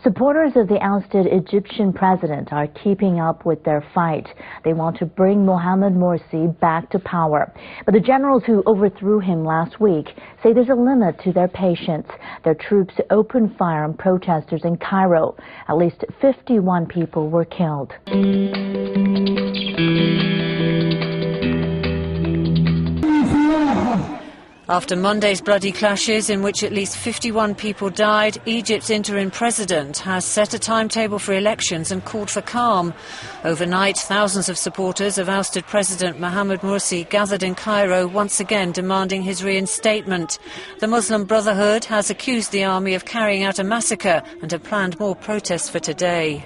Supporters of the ousted Egyptian president are keeping up with their fight. They want to bring Mohamed Morsi back to power. But the generals who overthrew him last week say there's a limit to their patience. Their troops opened fire on protesters in Cairo. At least 51 people were killed. After Monday's bloody clashes in which at least 51 people died, Egypt's interim president has set a timetable for elections and called for calm. Overnight, thousands of supporters of ousted President Mohamed Morsi gathered in Cairo, once again demanding his reinstatement. The Muslim Brotherhood has accused the army of carrying out a massacre and have planned more protests for today.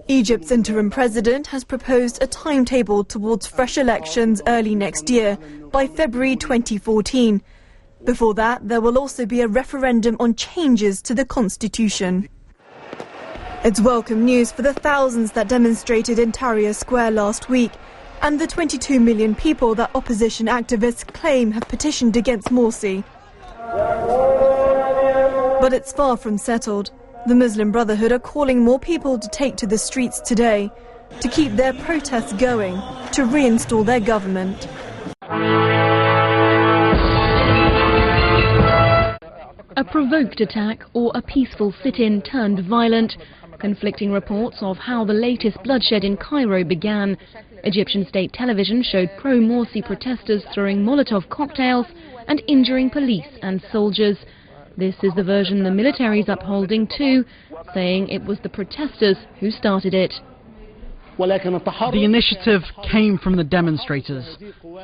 Egypt's interim president has proposed a timetable towards fresh elections early next year, by February 2014. Before that, there will also be a referendum on changes to the constitution. It's welcome news for the thousands that demonstrated in Tahrir Square last week, and the 22 million people that opposition activists claim have petitioned against Morsi. But it's far from settled. The Muslim Brotherhood are calling more people to take to the streets today to keep their protests going, to reinstall their government. A provoked attack or a peaceful sit-in turned violent. Conflicting reports of how the latest bloodshed in Cairo began. Egyptian state television showed pro-Morsi protesters throwing Molotov cocktails and injuring police and soldiers. This is the version the military is upholding too, saying it was the protesters who started it. The initiative came from the demonstrators,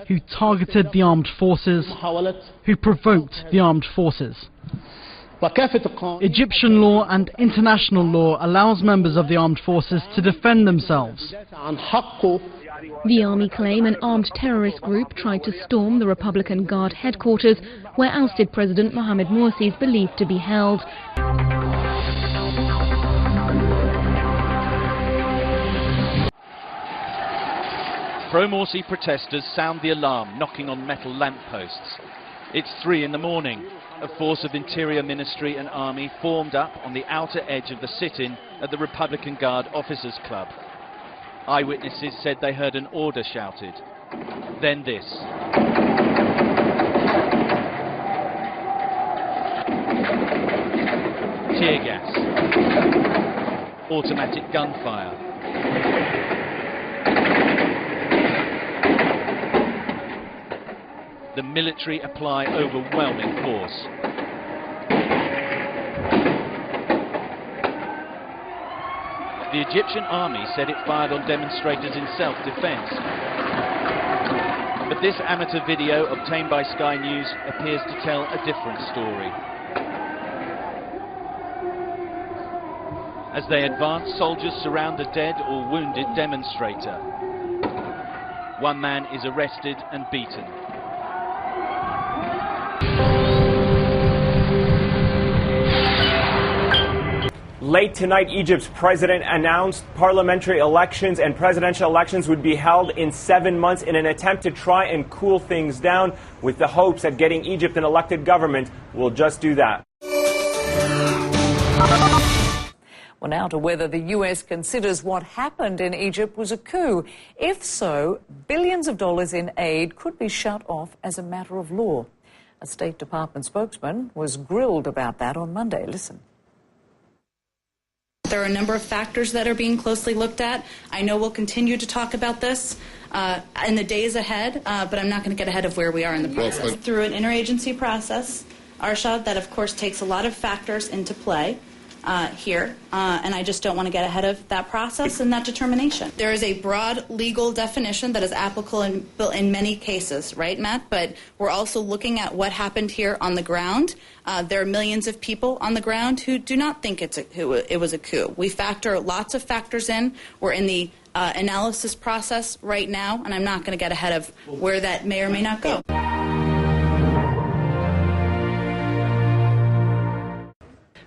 who targeted the armed forces, who provoked the armed forces. Egyptian law and international law allows members of the armed forces to defend themselves. The army claim an armed terrorist group tried to storm the Republican Guard headquarters, where ousted President Mohamed Morsi is believed to be held. Pro-Morsi protesters sound the alarm, knocking on metal lampposts. It's 3 in the morning. A force of Interior Ministry and Army formed up on the outer edge of the sit-in at the Republican Guard Officers Club. Eyewitnesses said they heard an order shouted. Then this. Tear gas. Automatic gunfire. The military apply overwhelming force. The Egyptian army said it fired on demonstrators in self-defense. But this amateur video obtained by Sky News appears to tell a different story. As they advance, soldiers surround a dead or wounded demonstrator. One man is arrested and beaten. Late tonight, Egypt's president announced parliamentary elections and presidential elections would be held in 7 months in an attempt to try and cool things down, with the hopes that getting Egypt an elected government will just do that. Well, now to whether the US considers what happened in Egypt was a coup. If so, billions of dollars in aid could be shut off as a matter of law. A State Department spokesman was grilled about that on Monday. Listen. There are a number of factors that are being closely looked at. I know we'll continue to talk about this in the days ahead, but I'm not going to get ahead of where we are in the process. Through an interagency process, Arshad, that of course takes a lot of factors into play here, and I just don't want to get ahead of that process and that determination. There is a broad legal definition that is applicable in many cases, right, Matt? But we're also looking at what happened here on the ground. There are millions of people on the ground who do not think it was a coup. We factor lots of factors in. We're in the analysis process right now, and I'm not going to get ahead of where that may or may not go.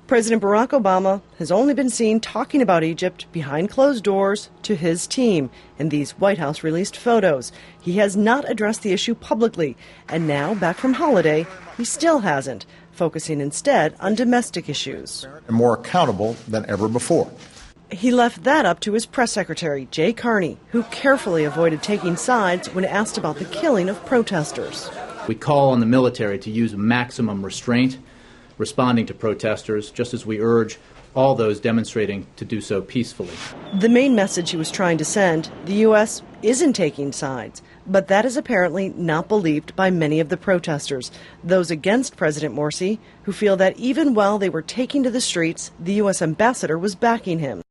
President Barack Obama has only been seen talking about Egypt behind closed doors to his team in these White House released photos. He has not addressed the issue publicly, and now, back from holiday, he still hasn't. focusing instead on domestic issues. And more accountable than ever before. He left that up to his press secretary, Jay Carney, who carefully avoided taking sides when asked about the killing of protesters. We call on the military to use maximum restraint, responding to protesters, just as we urge all those demonstrating to do so peacefully. The main message he was trying to send, the U.S. isn't taking sides, but that is apparently not believed by many of the protesters, those against President Morsi, who feel that even while they were taking to the streets, the U.S. ambassador was backing him.